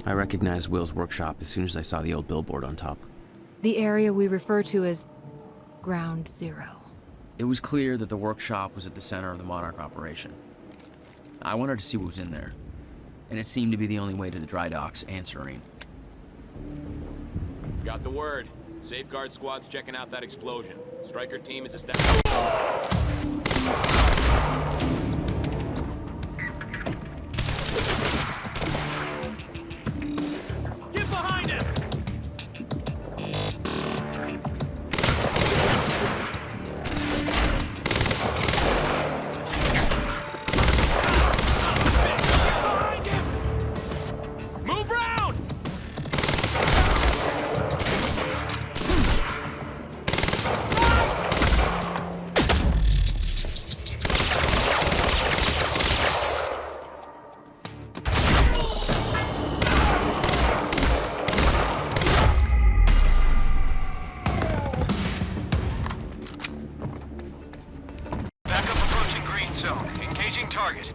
I recognized Will's workshop as soon as I saw the old billboard on top. The area we refer to as Ground Zero. It was clear that the workshop was at the center of the Monarch operation. I wanted to see what was in there, and it seemed to be the only way to the dry docks and Serene. Got the word. Safeguard squad's checking out that explosion. Striker team is established. Get behind him! Move round! Backup approaching green zone. Engaging target.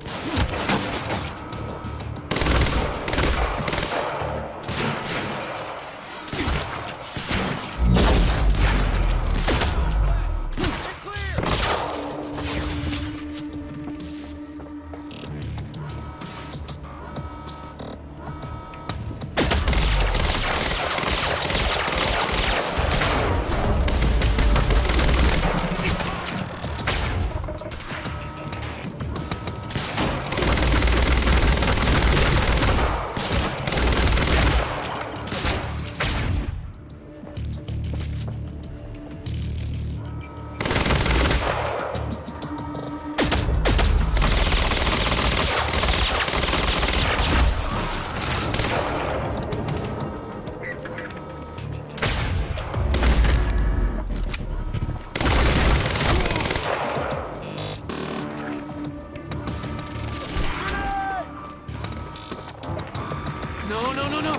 No!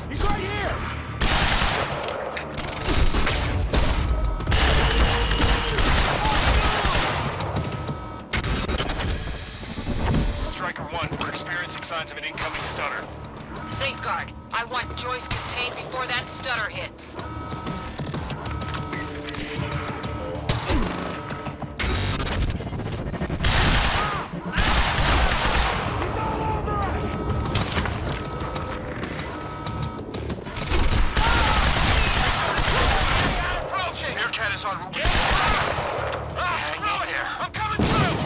He's right here! Striker 1, we're experiencing signs of an incoming stunner. Safeguard. I want Joyce contained before that stutter hits. He's all over us! Approaching! Aircat is en route. Screw it here! I'm coming through!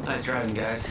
Nice driving, guys.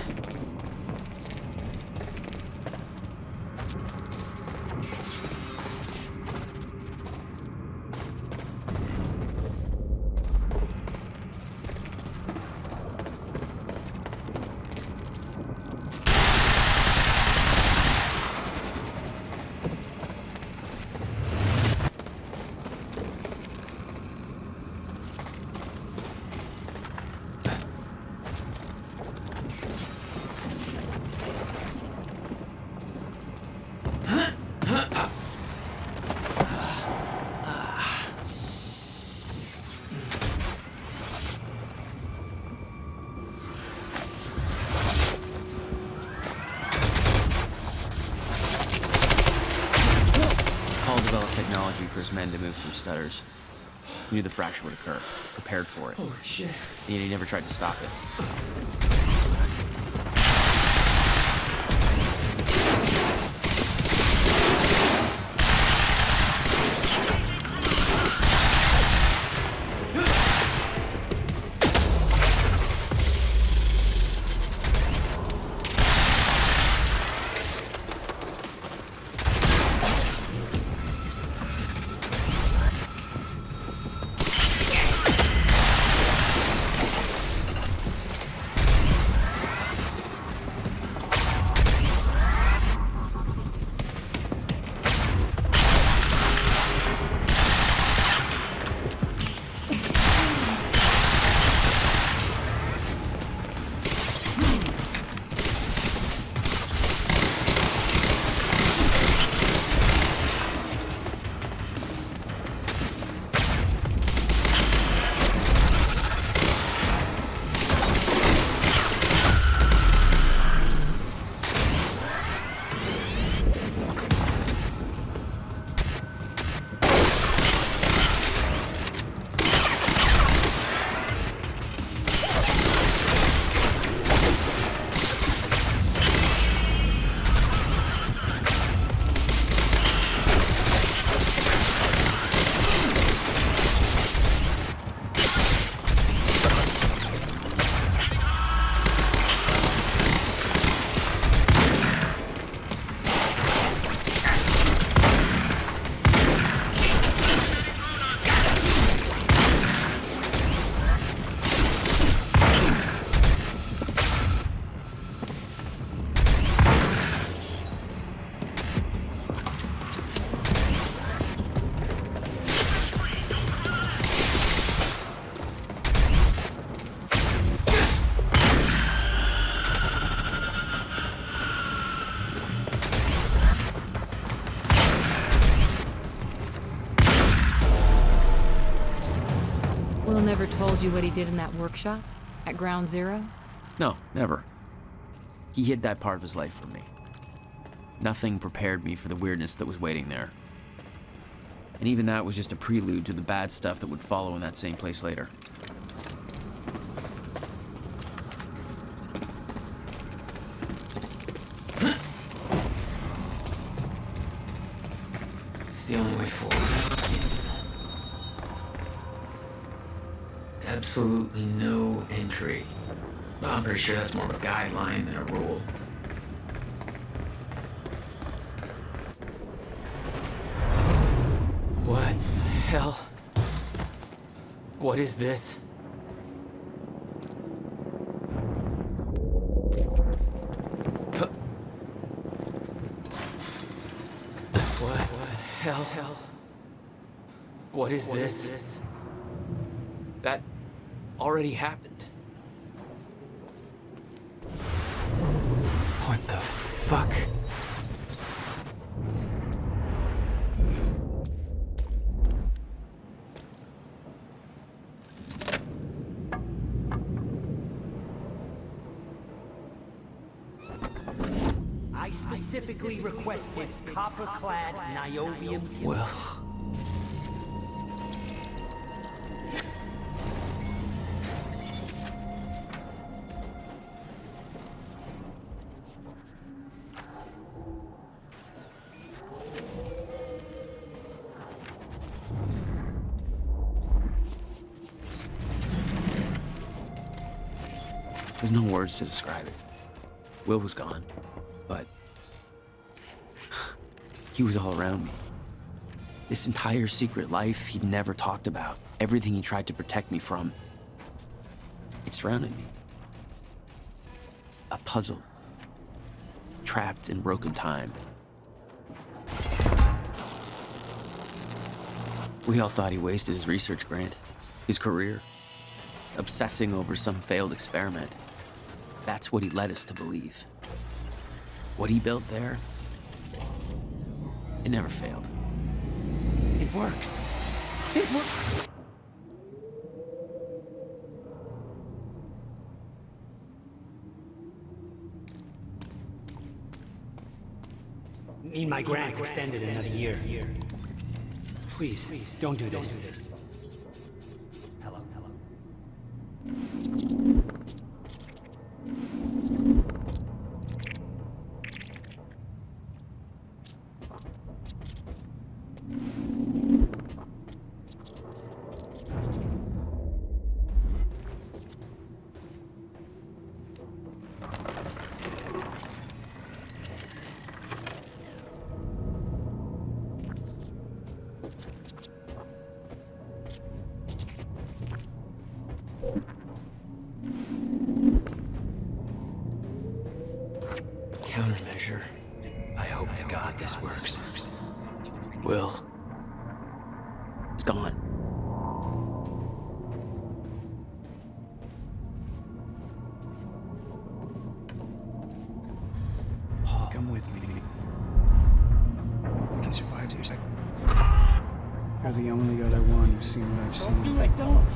Technology for his men to move through stutters. He knew the fracture would occur, prepared for it. Oh, shit. Yet he never tried to stop it. Will never told you what he did in that workshop? At Ground Zero? No, never. He hid that part of his life from me. Nothing prepared me for the weirdness that was waiting there. And even that was just a prelude to the bad stuff that would follow in that same place later. It's the only way forward. Absolutely no entry. Well, I'm pretty sure that's more of a guideline than a rule. What the hell? What is this? What the hell? What is this? That already happened. What the fuck? I specifically requested copper-clad niobium. Well... There's no words to describe it. Will was gone, but he was all around me. This entire secret life he'd never talked about, everything he tried to protect me from, it surrounded me. A puzzle, trapped in broken time. We all thought he wasted his research grant, his career, obsessing over some failed experiment. That's what he led us to believe. What he built there, it never failed. It works. It works. Need my grant extended another year. Please, don't do this. Hello. Countermeasure. I hope to God this works. Will. It's gone. Come with me. We can survive this. You're the only other one who's seen what I've seen. Do it, don't.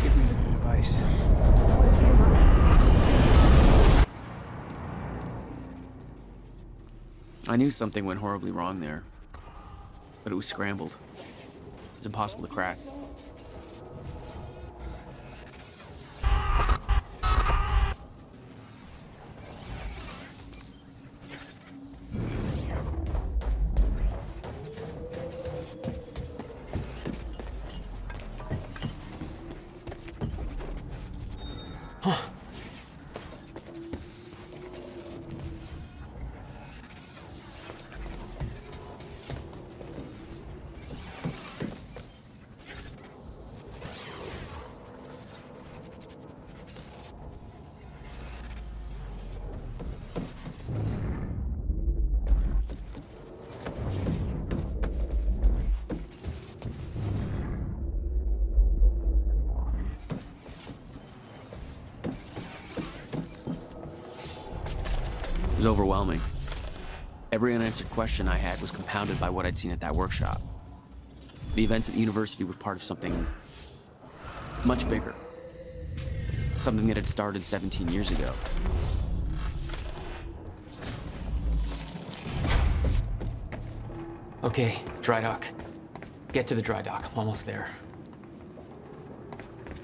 Give me the device. I knew something went horribly wrong there, but it was scrambled. It's impossible to crack. It was overwhelming. Every unanswered question I had was compounded by what I'd seen at that workshop. The events at the university were part of something Much bigger. Something that had started 17 years ago. Okay, dry dock. Get to the dry dock. I'm almost there.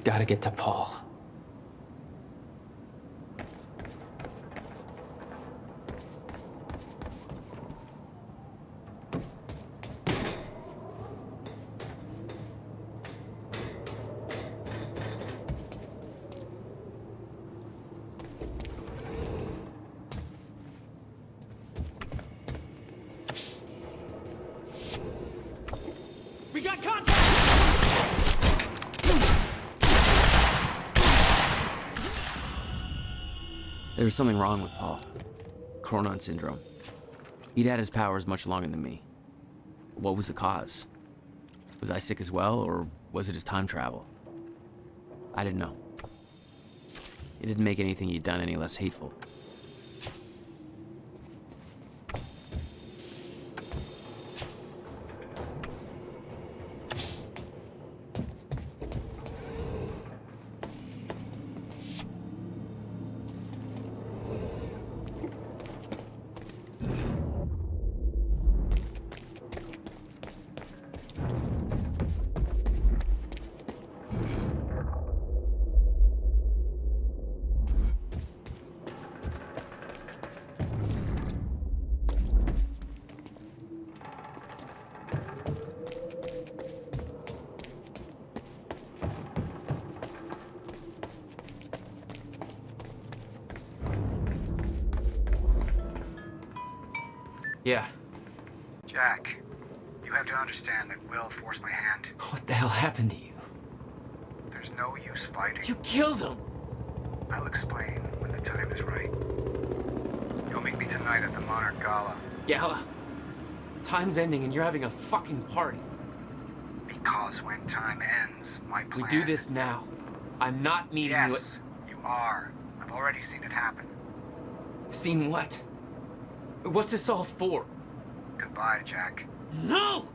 Gotta get to Paul. We got contact! There was something wrong with Paul. Chronon syndrome. He'd had his powers much longer than me. What was the cause? Was I sick as well, or was it his time travel? I didn't know. It didn't make anything he'd done any less hateful. Yeah. Jack, you have to understand that Will forced my hand. What the hell happened to you? There's no use fighting. You killed him! I'll explain when the time is right. You'll meet me tonight at the Monarch Gala. Gala. Time's ending and you're having a fucking party. Because when time ends, my plan... We do this now. I'm not meeting Yes, you at... you are. I've already seen it happen. Seen what? What's this all for? Goodbye, Jack. No!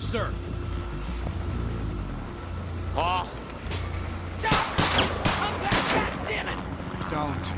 Sir. Paul! Come back, damn it! Don't.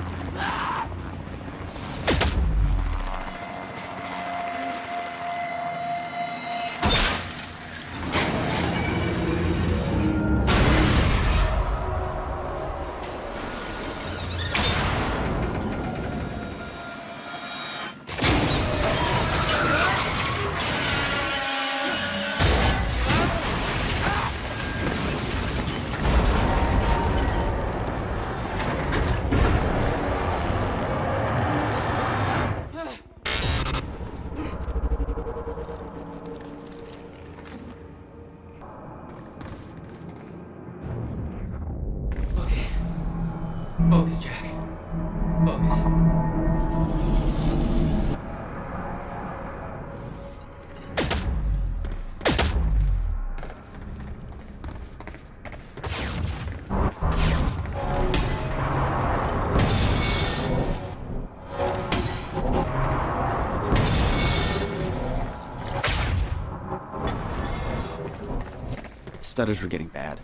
stutters were getting bad.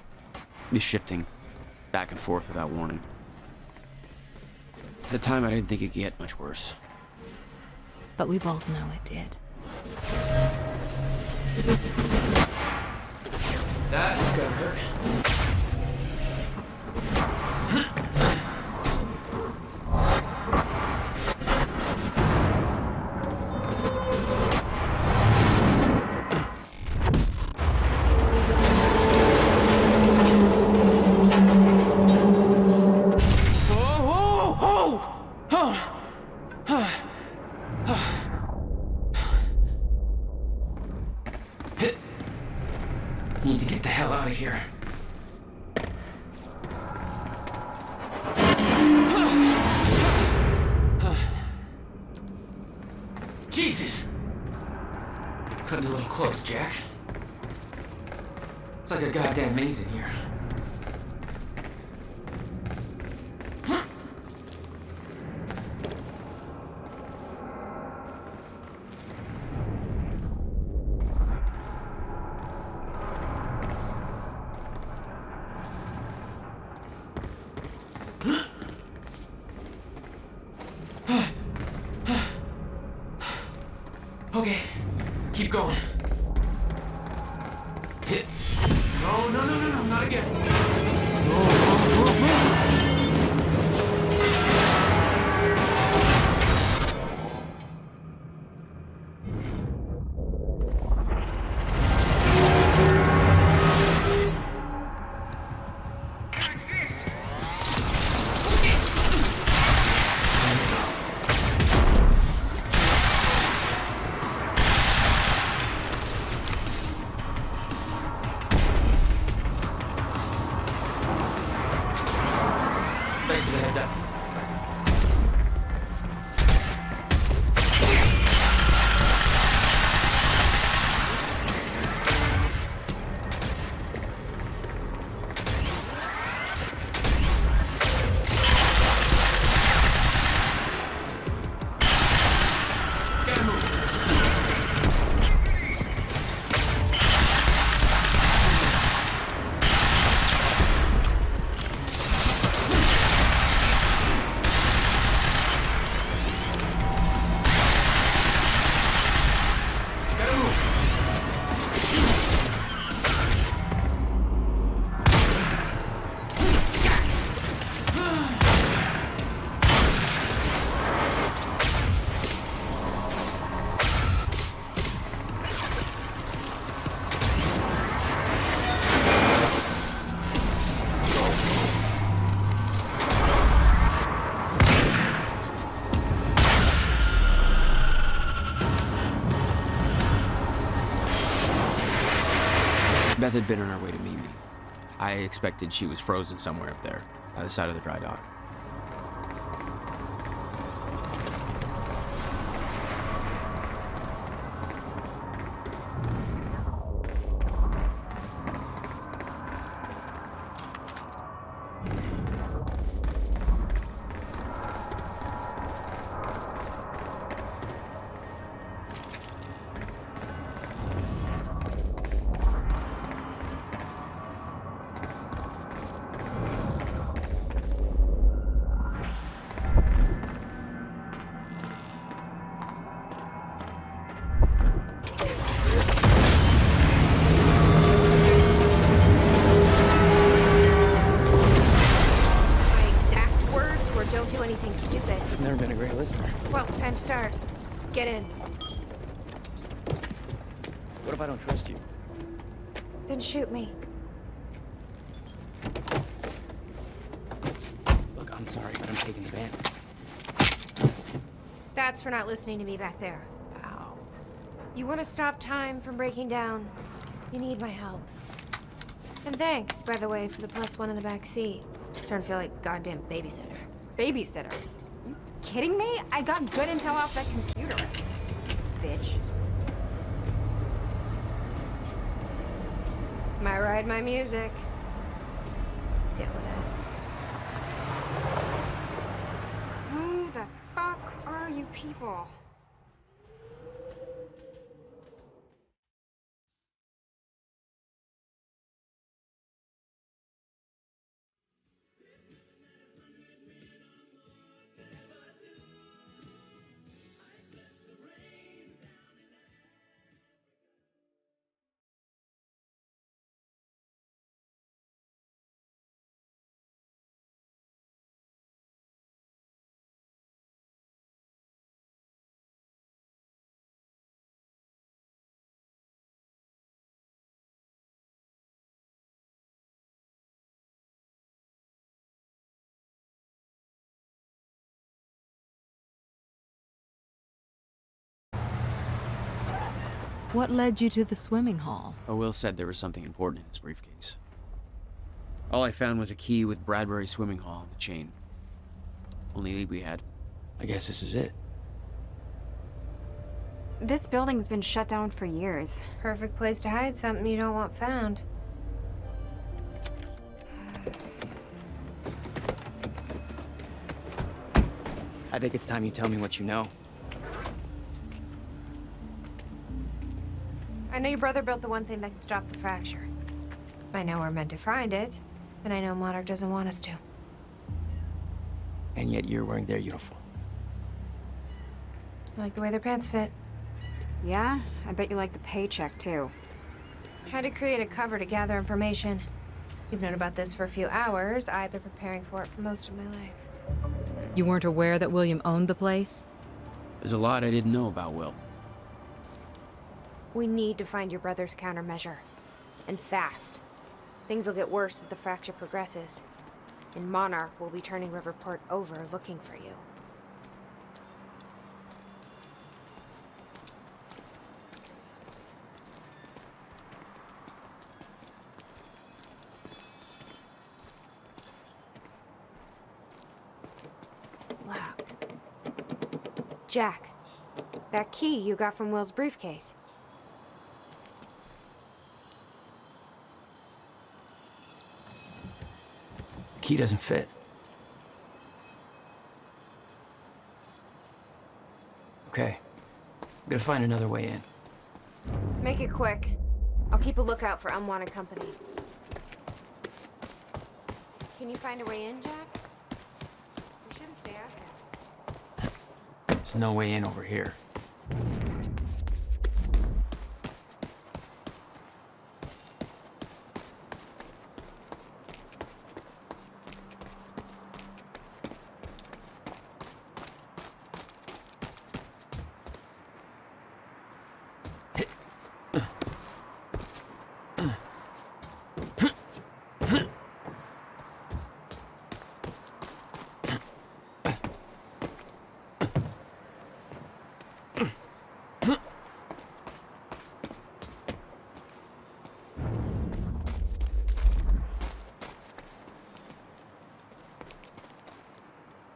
The shifting back and forth without warning. At the time, I didn't think it could get much worse. But we both know it did. That is gonna hurt. Need to get the hell out of here. Jesus! Cutting a little close, Jack. It's like a goddamn maze in here. Okay, keep going. Hit. No, no, no, no, no, not again. Thanks for the heads up. Gotta move. Beth had been on her way to meet me. I expected she was frozen somewhere up there, by the side of the dry dock. Don't do anything stupid. I've never been a great listener. Well, time to start. Get in. What if I don't trust you? Then shoot me. Look, I'm sorry, but I'm taking the van. That's for not listening to me back there. Ow. You want to stop time from breaking down? You need my help. And thanks, by the way, for the +1 in the back seat. Starting to feel like goddamn babysitter. Babysitter? You kidding me? I got good intel off that computer. Bitch. My ride, my music. Deal with it. Who the fuck are you people? What led you to the swimming hall? Oh, Will said there was something important in his briefcase. All I found was a key with Bradbury Swimming Hall on the chain. Only lead we had. I guess this is it. This building's been shut down for years. Perfect place to hide something you don't want found. I think it's time you tell me what you know. I know your brother built the one thing that can stop the fracture. I know we're meant to find it, and I know Monarch doesn't want us to. And yet you're wearing their uniform. I like the way their pants fit. Yeah? I bet you like the paycheck, too. Tried to create a cover to gather information. You've known about this for a few hours. I've been preparing for it for most of my life. You weren't aware that William owned the place? There's a lot I didn't know about Will. We need to find your brother's countermeasure. And fast. Things will get worse as the fracture progresses. And Monarch will be turning Riverport over looking for you. Locked. Jack, that key you got from Will's briefcase. Key doesn't fit. Okay. I'm gonna find another way in. Make it quick. I'll keep a lookout for unwanted company. Can you find a way in, Jack? We shouldn't stay out here. There's no way in over here.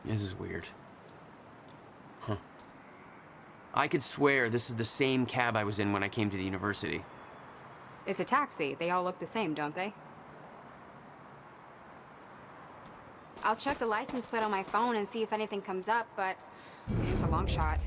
This is weird. Huh. I could swear this is the same cab I was in when I came to the university. It's a taxi. They all look the same, don't they? I'll check the license plate on my phone and see if anything comes up, but it's a long shot.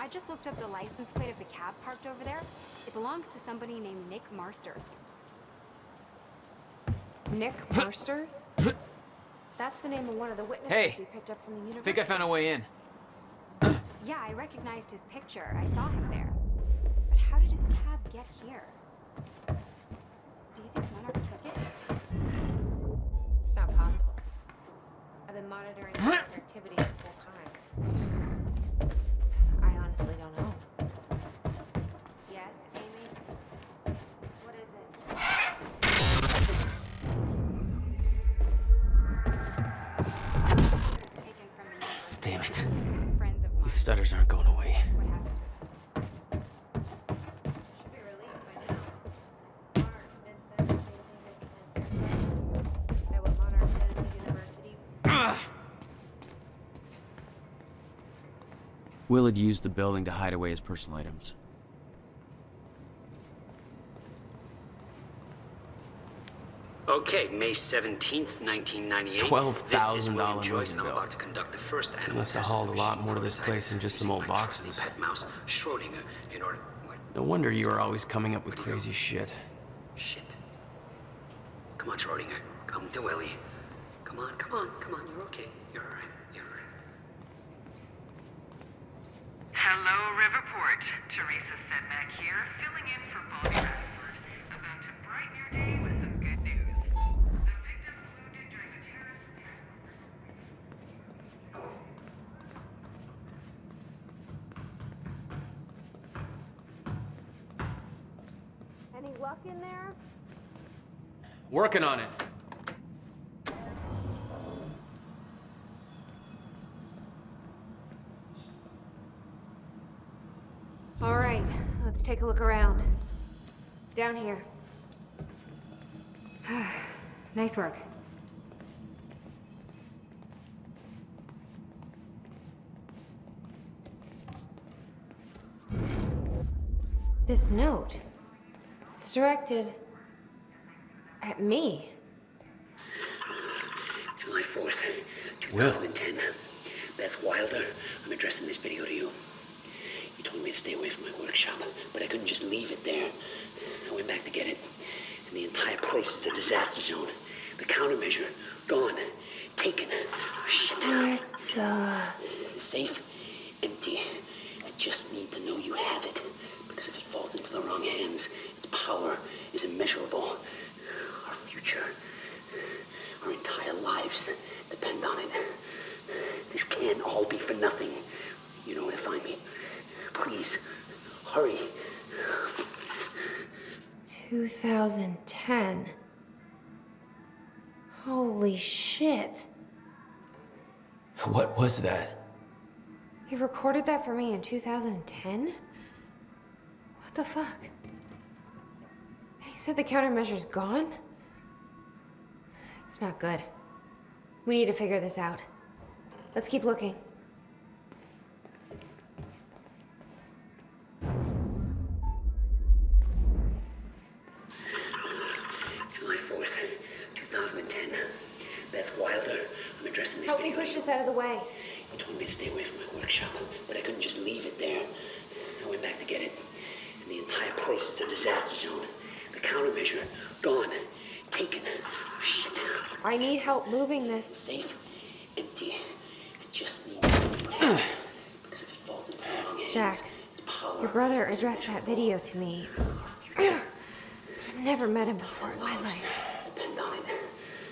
I just looked up the license plate of the cab parked over there. It belongs to somebody named Nick Marsters. Nick Marsters? That's the name of one of the witnesses Hey, we picked up from the university. think I found a way in. Yeah, I recognized his picture. I saw him there. But how did his cab get here? Do you think Monarch took it? It's not possible. I've been monitoring his activity this whole time. I honestly don't know. Yes, Amy? What is it? Damn it. Friends of mine. These stutters aren't going away. What happened to them? Should be released by now. Monarch convinced them the same thing that convinced your brothers. That what Monarch did at the university. Will had used the building to hide away his personal items. Okay, May 17th, 1998. $12,000 This is William Joyce, and I'm bill. about to conduct the first He animal must have test hauled of a lot machine more to this prototype place than just some using old my trusty boxes. pet mouse, Schrodinger, in order... What? No wonder you were always coming up with crazy shit. Shit. Come on, Schrodinger. Come to Willie. Come on, come on, come on. You're okay. You're all right. You're all right. Hello, Riverport. Teresa Sedmak here, filling in for Bobby Radford, about to brighten your day with some good news. The Any luck in there? Working on it. All right, let's take a look around. Down here. Nice work. This note. It's directed at me. July 4th, 2010. Beth Wilder, I'm addressing this video to you. You told me to stay away from my workshop, but I couldn't just leave it there. I went back to get it, and the entire place is a disaster zone. The countermeasure, gone, taken. Shit. What the... The safe, empty. I just need to know you have it, because if it falls into the wrong hands, its power is immeasurable. Our future, our entire lives depend on it. This can't all be for nothing. You know where to find me. Please, hurry. 2010. Holy shit. What was that? He recorded that for me in 2010? What the fuck? He said the countermeasure's gone? It's not good. We need to figure this out. Let's keep looking. July 4th, 2010. Beth Wilder, I'm addressing this Help me video. push this out of the way. You told me to stay away from my workshop, but I couldn't just leave it there. I went back to get it, and the entire place is a disaster zone. The countermeasure, gone, taken. Shit. I need help moving this. Safe, empty. I just need to know you have it, because if it falls into the wrong hands, Jack, its power your brother is addressed that immeasurable. video to me. Our future, I've never met him before in my life. depend on it.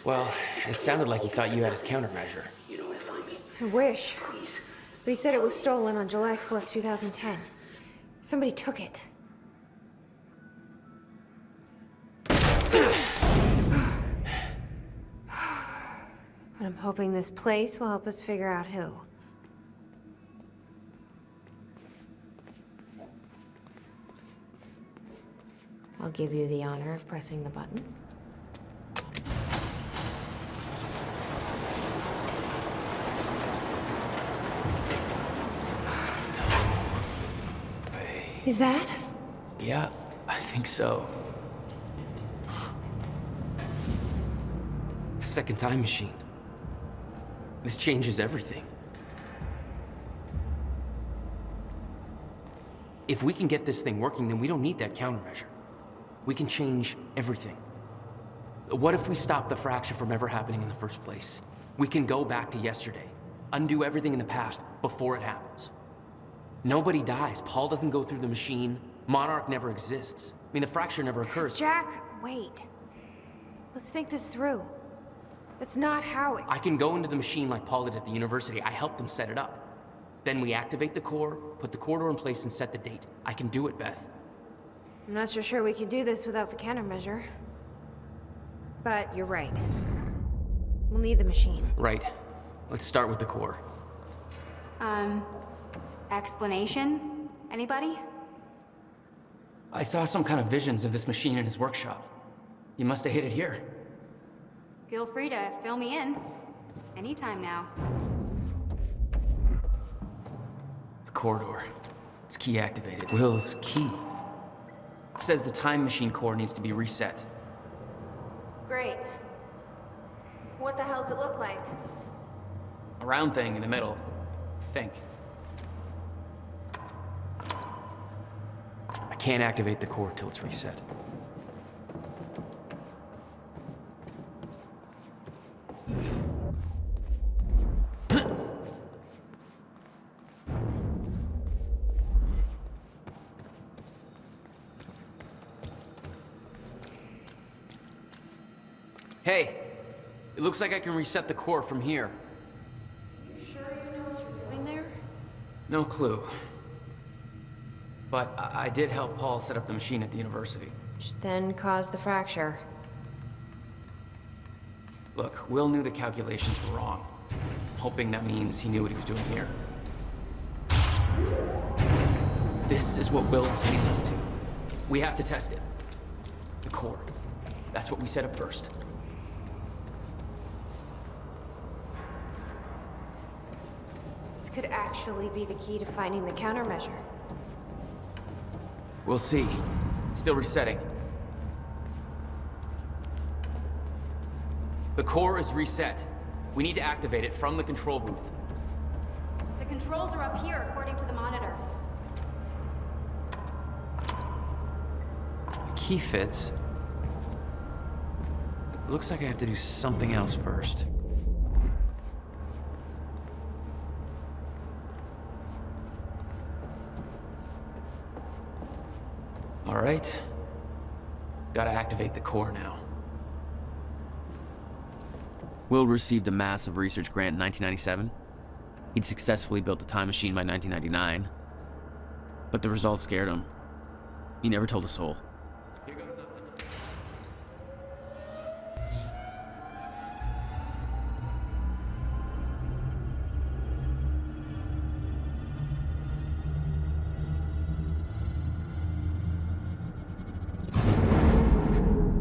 Well, it sounded like he thought you had his countermeasure. You know where to find me. I wish. Please. But he said it was stolen on July 4th, 2010. Somebody took it. But I'm hoping this place will help us figure out who. I'll give you the honor of pressing the button. Is that? Yeah, I think so. Second time machine. This changes everything. If we can get this thing working, then we don't need that countermeasure. We can change everything. What if we stop the fracture from ever happening in the first place? We can go back to yesterday, undo everything in the past before it happens. Nobody dies. Paul doesn't go through the machine. Monarch never exists. I mean, the fracture never occurs. Jack, wait. Let's think this through. That's not how it... I can go into the machine like Paul did at the university. I helped them set it up. Then we activate the core, put the corridor in place, and set the date. I can do it, Beth. I'm not so sure we can do this without the countermeasure. But you're right. We'll need the machine. Right. Let's start with the core. Explanation? Anybody? I saw some kind of visions of this machine in his workshop. You must have hit it here. Feel free to fill me in. Anytime now. The corridor. It's key activated. Will's key. It says the time machine core needs to be reset. Great. What the hell's it look like? A round thing in the middle. Think. I can't activate the core till it's reset. Hey, it looks like I can reset the core from here. You sure you know what you're doing there? No clue. But I did help Paul set up the machine at the university. which then caused the fracture. Look, Will knew the calculations were wrong. Hoping that means he knew what he was doing here. This is what Will is leading us to. We have to test it. The core. That's what we set up first. This could actually be the key to finding the countermeasure. We'll see. It's still resetting. The core is reset. We need to activate it from the control booth. The controls are up here, according to the monitor. The key fits. It looks like I have to do something else first. All right. Gotta activate the core now. Will received a massive research grant in 1997. He'd successfully built the time machine by 1999. But the results scared him. He never told a soul. Here goes nothing.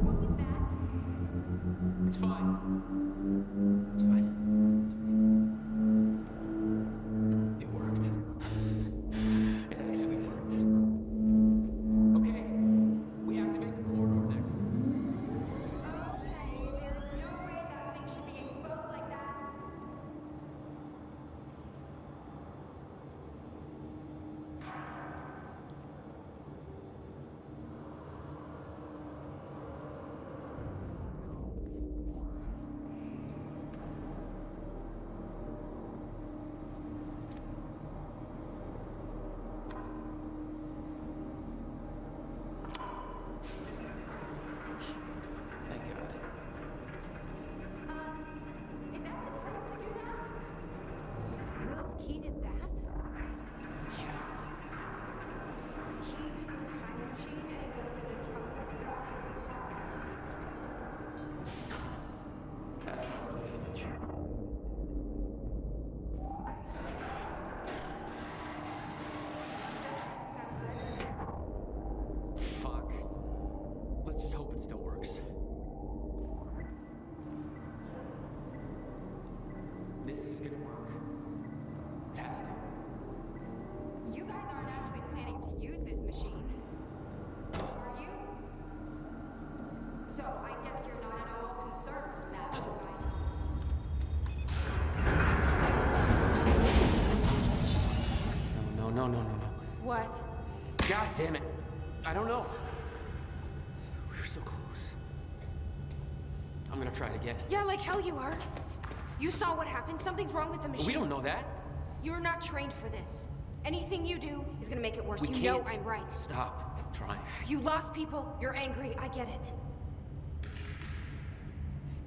What was that? It's fine. It's fine. It worked. It actually worked. Okay, we activate the corridor next. Okay, there's no way that thing should be exposed like that. Thank God. Is that supposed to do that? Will's key did that? Yeah. Key to a time machine and it lived in a trunk of his car. That's really immature. Sound good? Fuck. Let's just hope it still works. This is gonna work. It has to. You guys aren't actually planning to use this machine, are you? So I guess you're not at all concerned that No. What? God damn it. I don't know. We were so close. I'm gonna try it again. Yeah, like hell you are. You saw what happened. Something's wrong with the machine. We don't know that. You're not trained for this. Anything you do is gonna make it worse. We You can't. know I'm right. Stop trying. You lost people. You're angry. I get it.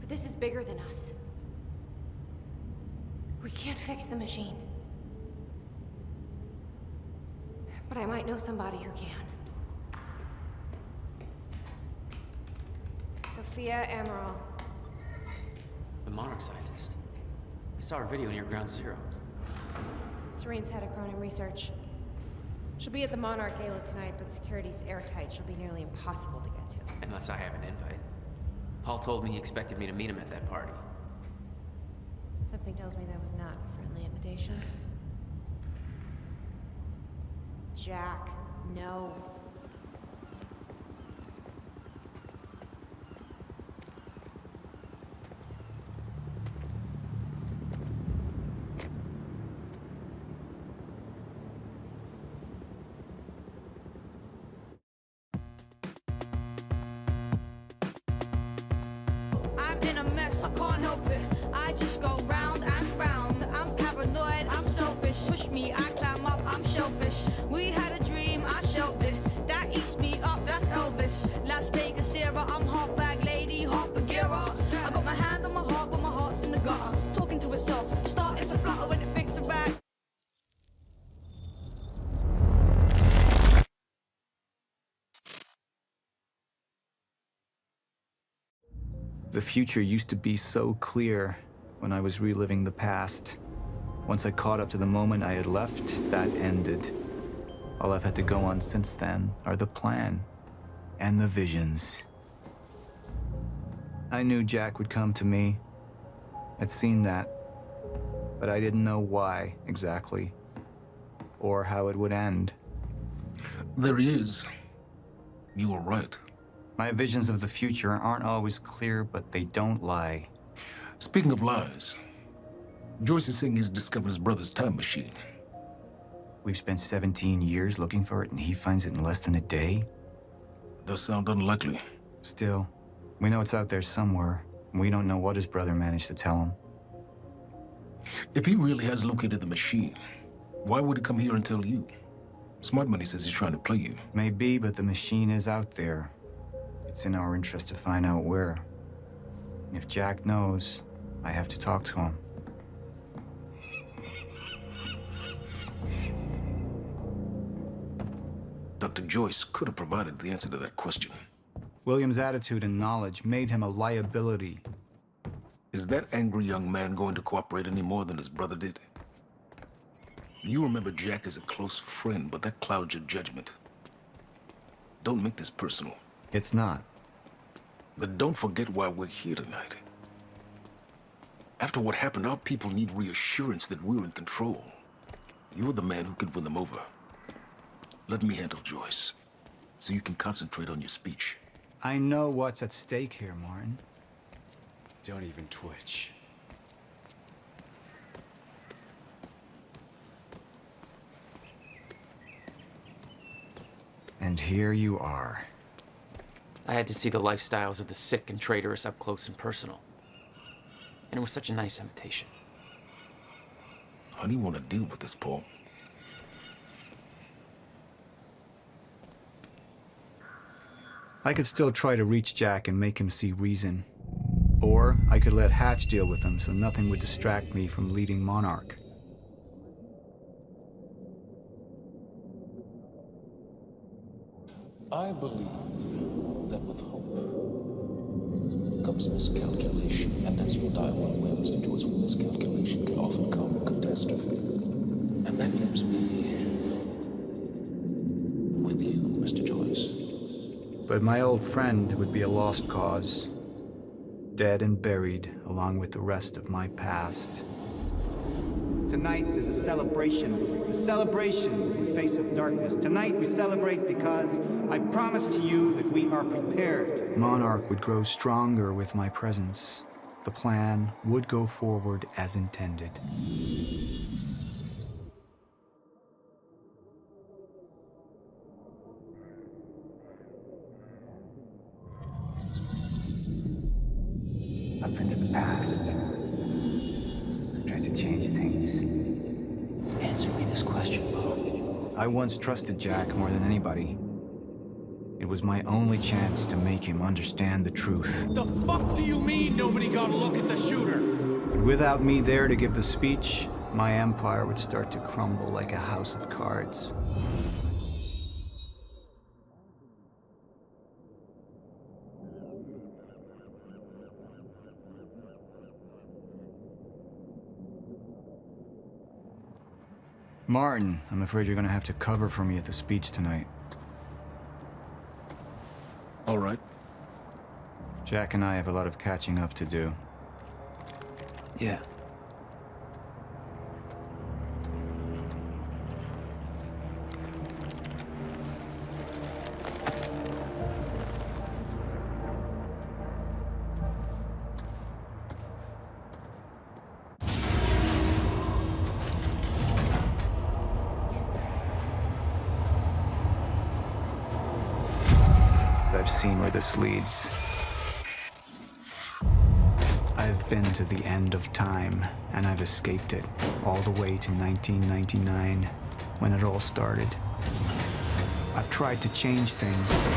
But this is bigger than us. We can't fix the machine. But I might know somebody who can. Sophia Amaral. The Monarch scientist. I saw her video near Ground Zero. Serene's had a Cronin research. She'll be at the Monarch Gala tonight, but security's airtight. She'll be nearly impossible to get to. Unless I have an invite. Paul told me he expected me to meet him at that party. Something tells me that was not a friendly invitation. Jack, no. I'm in a mess, I can't help it. I just go round and round. I'm paranoid, I'm selfish. Push me, I climb up, I'm shellfish. We had a dream, I shelved it. That eats me up, that's Elvis. Las Vegas, Sarah, I'm half bag lady, half Bagheera. I got my hand on my heart, but my heart's in the gutter. Talking to itself, starting to flutter when it thinks about. The future used to be so clear when I was reliving the past. Once I caught up to the moment I had left, that ended. All I've had to go on since then are the plan and the visions. I knew Jack would come to me. I'd seen that, but I didn't know why exactly, or how it would end. There he is. You were right. My visions of the future aren't always clear, but they don't lie. Speaking of lies, Joyce is saying he's discovered his brother's time machine. We've spent 17 years looking for it, and he finds it in less than a day? Does sound unlikely. Still, we know it's out there somewhere, and we don't know what his brother managed to tell him. If he really has located the machine, why would he come here and tell you? Smart Money says he's trying to play you. Maybe, but the machine is out there. It's in our interest to find out where. And if Jack knows, I have to talk to him. Dr. Joyce could have provided the answer to that question. William's attitude and knowledge made him a liability. Is that angry young man going to cooperate any more than his brother did? You remember Jack as a close friend, but that clouds your judgment. Don't make this personal. It's not. But don't forget why we're here tonight. After what happened, our people need reassurance that we're in control. You're the man who could win them over. Let me handle Joyce, so you can concentrate on your speech. I know what's at stake here, Martin. Don't even twitch. And here you are. I had to see the lifestyles of the sick and traitorous up close and personal. And it was such a nice invitation. How do you want to deal with this, Paul? I could still try to reach Jack and make him see reason. Or I could let Hatch deal with him so nothing would distract me from leading Monarch. I believe that with hope comes miscalculation, and as you and I well aware, Mr. Joyce, with miscalculation can often come catastrophe. And that leaves me with you, Mr. Joyce. But my old friend would be a lost cause. Dead and buried, along with the rest of my past. Tonight is a celebration in the face of darkness. Tonight we celebrate because I promise to you that we are prepared. Monarch would grow stronger with my presence. The plan would go forward as intended. Up into the past. Tried to change things. Answer me this question, Paul. I once trusted Jack more than anybody. It was my only chance to make him understand the truth. The fuck do you mean nobody got a look at the shooter? But without me there to give the speech, my empire would start to crumble like a house of cards. Martin, I'm afraid you're gonna have to cover for me at the speech tonight. All right. Jack and I have a lot of catching up to do. Yeah. I've seen where this leads. I've been to the end of time, and I've escaped it, all the way to 1999, when it all started. I've tried to change things,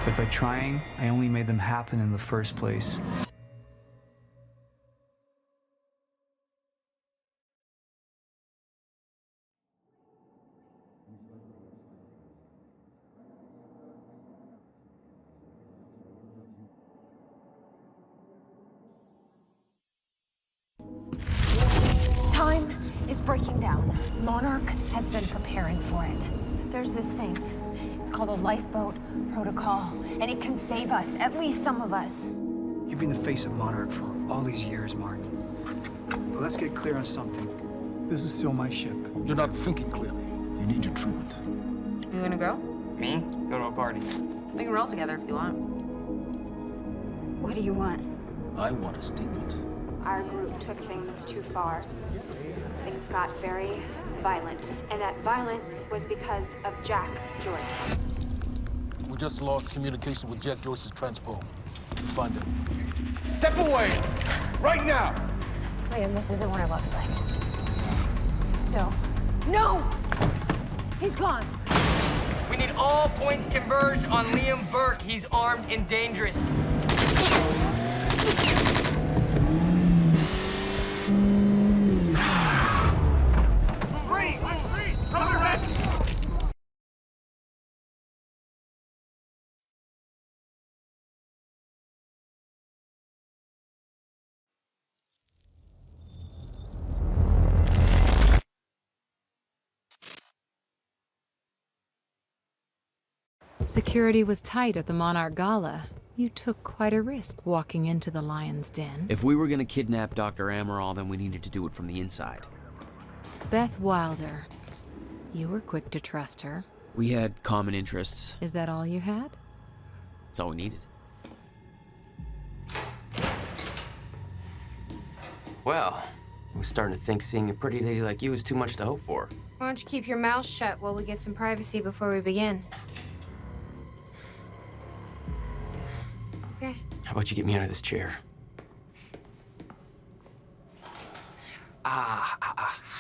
but by trying, I only made them happen in the first place. Time is breaking down. Monarch has been preparing for it. There's this thing. It's called a lifeboat protocol, and it can save us, at least some of us. You've been the face of Monarch for all these years, Martin. But let's get clear on something. This is still my ship. You're not thinking clearly. You need your treatment. You gonna go? Me? Go to a party. We can roll together if you want. What do you want? I want a statement. Our group took things too far. Things got very violent. And that violence was because of Jack Joyce. We just lost communication with Jack Joyce's transport. Find him. Step away! Right now! Liam, this isn't what it looks like. No. No! He's gone. We need all points converged on Liam Burke. He's armed and dangerous. Security was tight at the Monarch Gala. You took quite a risk walking into the Lion's Den. If we were gonna kidnap Dr. Amaral, then we needed to do it from the inside. Beth Wilder. You were quick to trust her. We had common interests. Is that all you had? That's all we needed. Well, I was starting to think seeing a pretty lady like you was too much to hope for. Why don't you keep your mouth shut while we get some privacy before we begin? Okay. How about you get me out of this chair?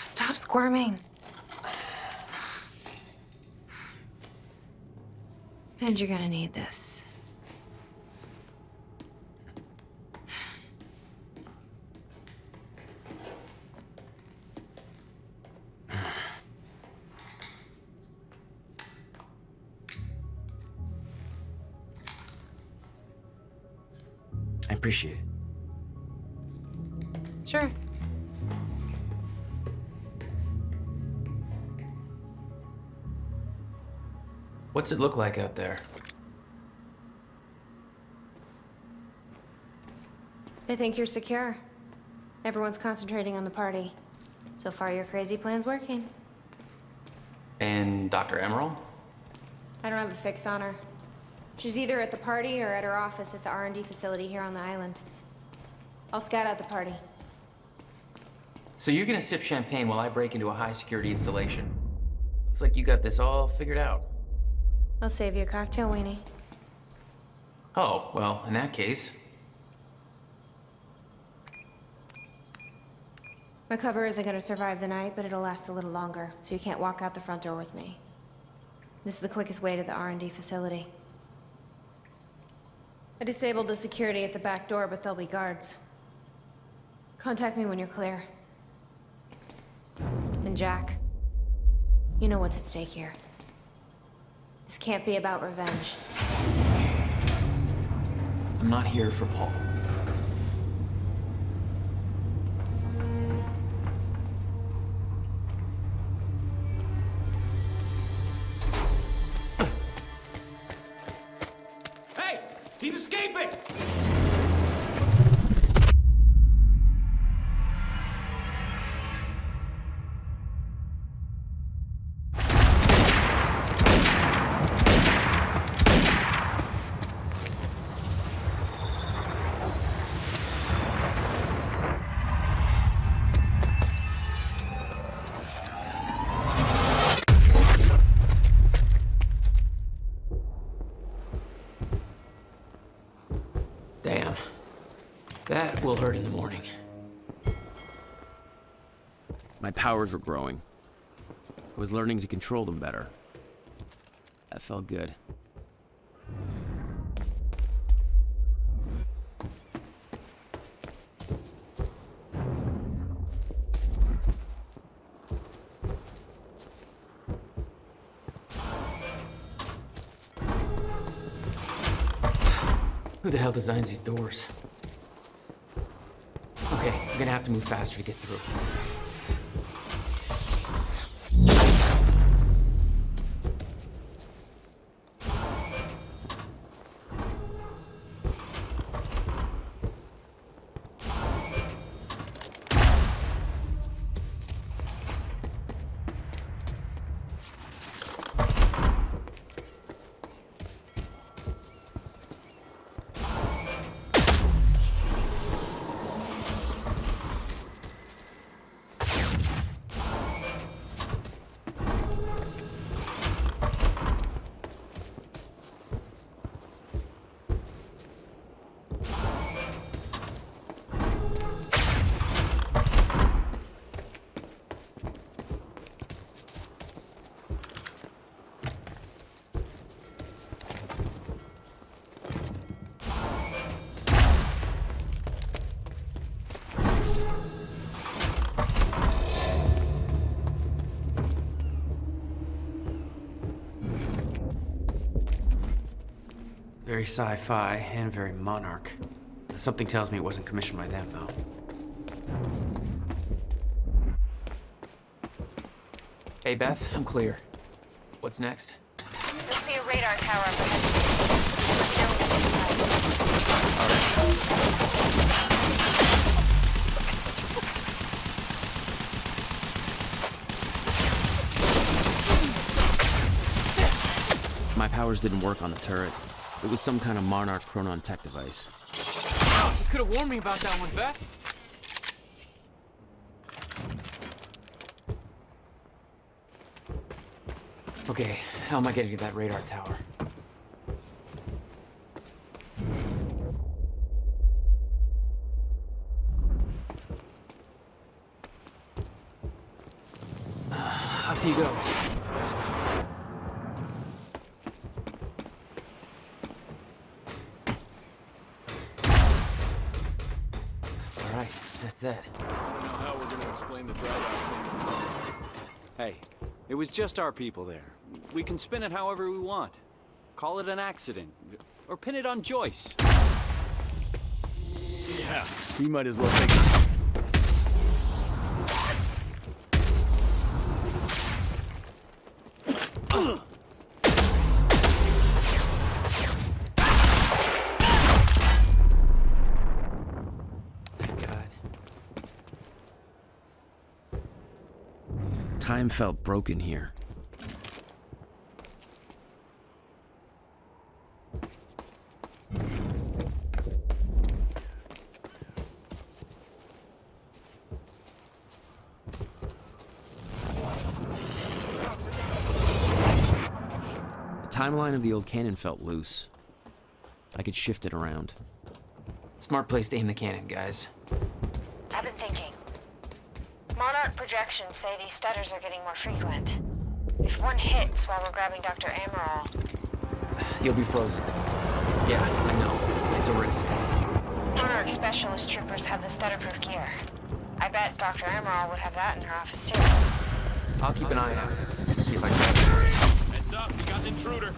Stop squirming. And you're gonna need this. I appreciate it. Sure. What's it look like out there? I think you're secure. Everyone's concentrating on the party. So far, your crazy plan's working. And Dr. Emerald? I don't have a fix on her. She's either at the party or at her office at the R&D facility here on the island. I'll scout out the party. So you're gonna sip champagne while I break into a high-security installation. It's like you got this all figured out. I'll save you a cocktail, Weenie. Oh, well, in that case... My cover isn't gonna survive the night, but it'll last a little longer, so you can't walk out the front door with me. This is the quickest way to the R&D facility. I disabled the security at the back door, but there'll be guards. Contact me when you're clear. And Jack, you know what's at stake here. This can't be about revenge. I'm not here for Paul. Hey! He's escaping! Damn. That will hurt in the morning. My powers were growing. I was learning to control them better. That felt good. Who the hell designs these doors? Okay, I'm gonna have to move faster to get through. Very sci-fi and very Monarch. Something tells me it wasn't commissioned by them, though. Hey, Beth, I'm clear. What's next? You'll see a radar tower up ahead. Let me know when you get inside. My powers didn't work on the turret. It was some kind of Monarch Chronon tech device. You could have warned me about that one, Beth. Okay, how am I getting to that radar tower? Up you go. All right, that's it. I don't know how we're gonna explain the drag-out scene. Hey, it was just our people there. We can spin it however we want. Call it an accident. Or pin it on Joyce. Yeah, he might as well take it. Time felt broken here. The timeline of the old cannon felt loose. I could shift it around. Smart place to aim the cannon, guys. I've been thinking. Monarch projections say these stutters are getting more frequent. If one hits while we're grabbing Dr. Amaral... You'll be frozen. Yeah, I know. It's a risk. Monarch specialist troopers have the stutter-proof gear. I bet Dr. Amaral would have that in her office, too. I'll keep an eye out. See if I can... Heads up, we got an intruder.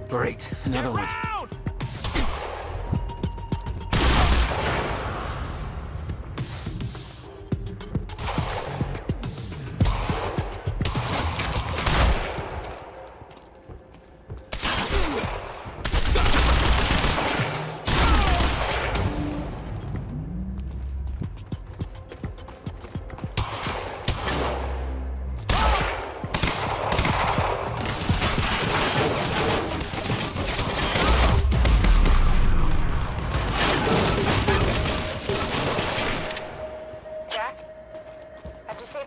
Great, another one.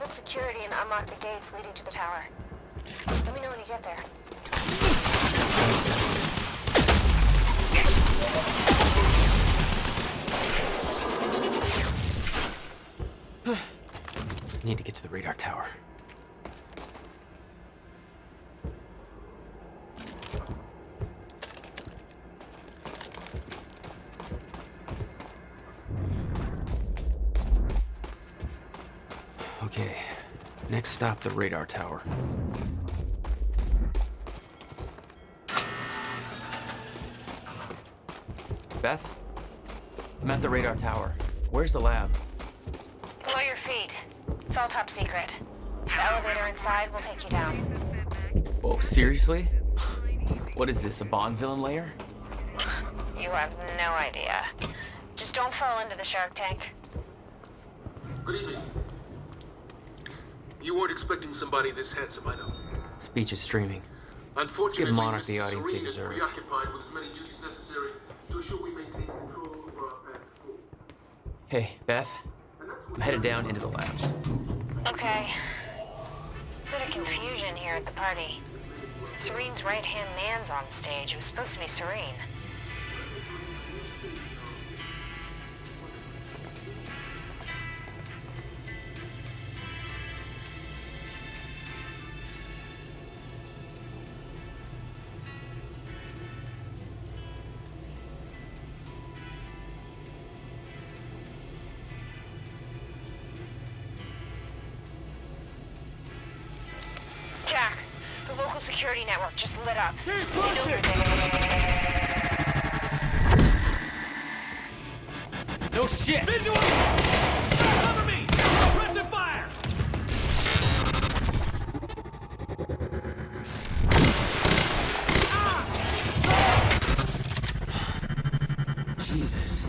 Security and unlock the gates leading to the tower. Let me know when you get there. Need to get to the radar tower. Okay, next stop, the radar tower. Beth? I'm at the radar tower. Where's the lab? Below your feet. It's all top secret. The elevator inside will take you down. Whoa, seriously? What is this, a Bond villain lair? You have no idea. Just don't fall into the shark tank. Good evening. You weren't expecting somebody this handsome, I know. Speech is streaming. Unfortunately, let's give Monarch the Mr. audience they Serene is deserve. preoccupied with as many duties necessary to ensure we maintain control over our path forward. Hey, Beth. I'm headed down into the labs. Okay. Bit of confusion here at the party. Serene's right-hand man's on stage. It was supposed to be Serene. Jack, the local security network just lit up. They know you're there. No shit! Visual! Cover me! Suppressive fire! Jesus.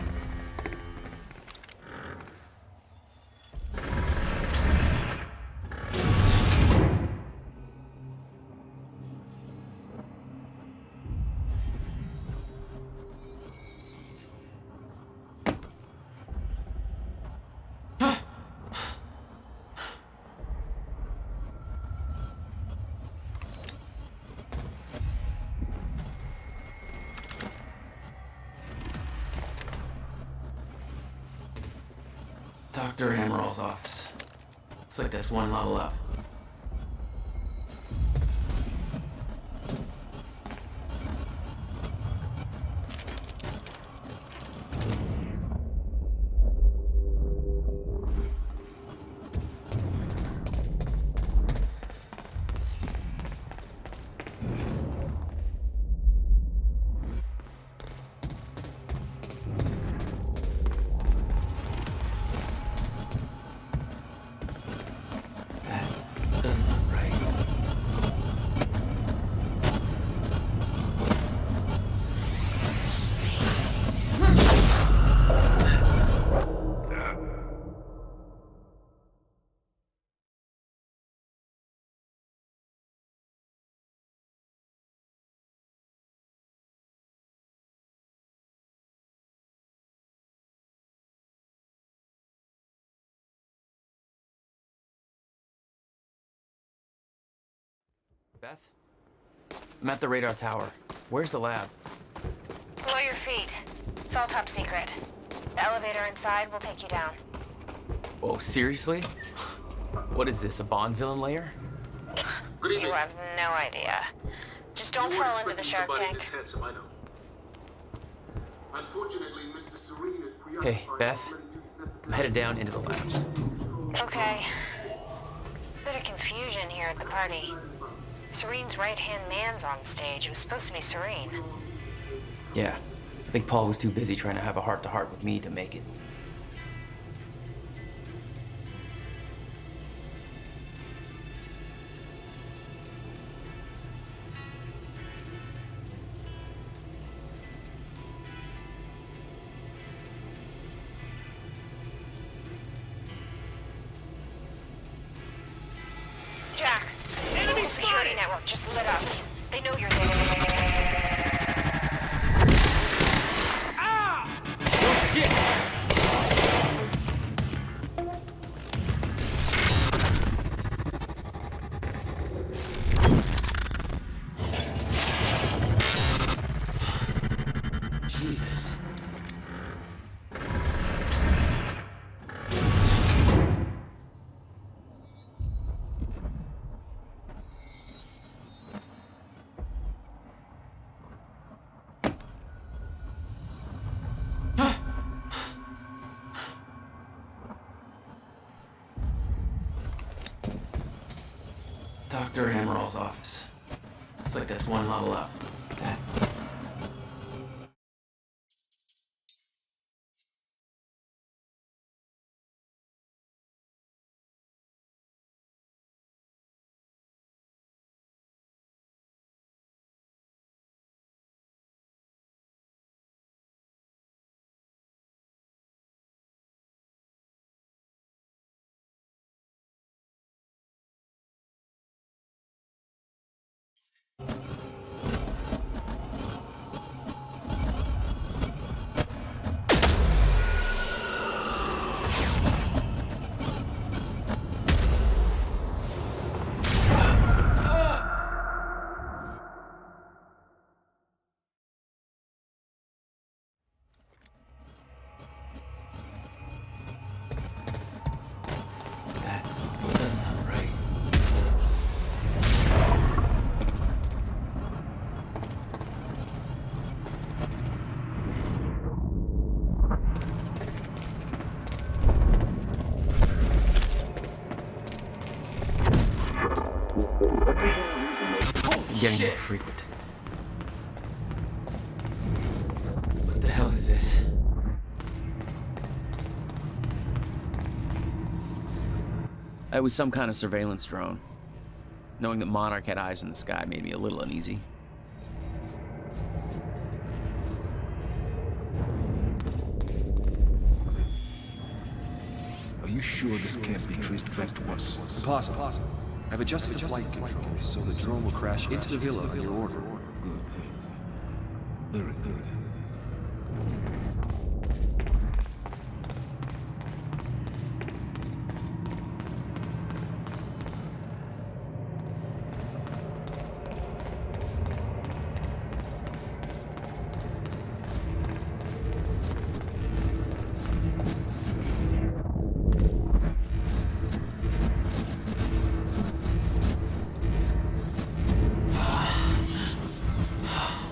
Dr. Amaril's office. Looks like that's one level up. Beth? I'm at the radar tower. Where's the lab? Below your feet. It's all top secret. The elevator inside will take you down. Whoa, seriously? What is this, a Bond villain lair? You have no idea. Just don't fall into the shark tank. Hey, Beth. I'm headed down into the labs. Okay. Bit of confusion here at the party. Serene's right-hand man's on stage. It was supposed to be Serene. Yeah, I think Paul was too busy trying to have a heart-to-heart with me to make it. Jack, enemy security network just lit up. They know you're there. Oh, shit! Jesus. Dr. Amaril's office. Looks like that's one level up. Getting more frequent. What the hell is this? It was some kind of surveillance drone. Knowing that Monarch had eyes in the sky made me a little uneasy. Are you sure this can't be traced back to us? Impossible. I've adjusted the flight controls so the drone will crash into the villa on your order. Good. Very good.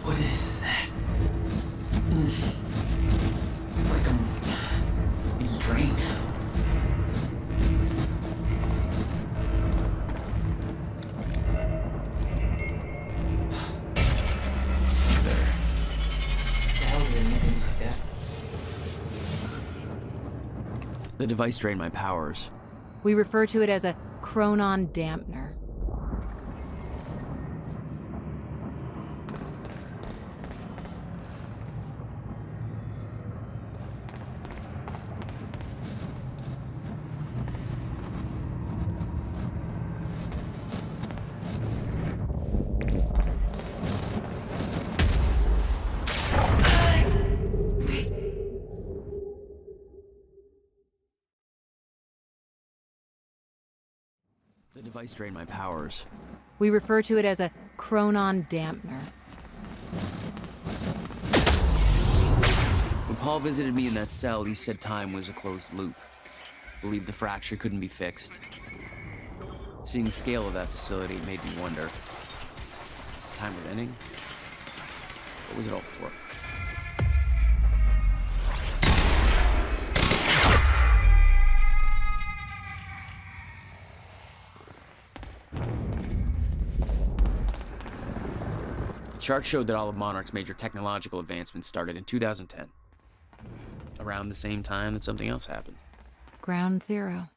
What is that? It's like I'm being drained. There. The hell do they make things like that? The device drained my powers. We refer to it as a chronon dampener. The device drained my powers. We refer to it as a chronon dampener. When Paul visited me in that cell, he said time was a closed loop. Believed the fracture couldn't be fixed. Seeing the scale of that facility, it made me wonder. Time was ending? What was it all for? The chart showed that all of Monarch's major technological advancements started in 2010. Around the same time that something else happened. Ground zero.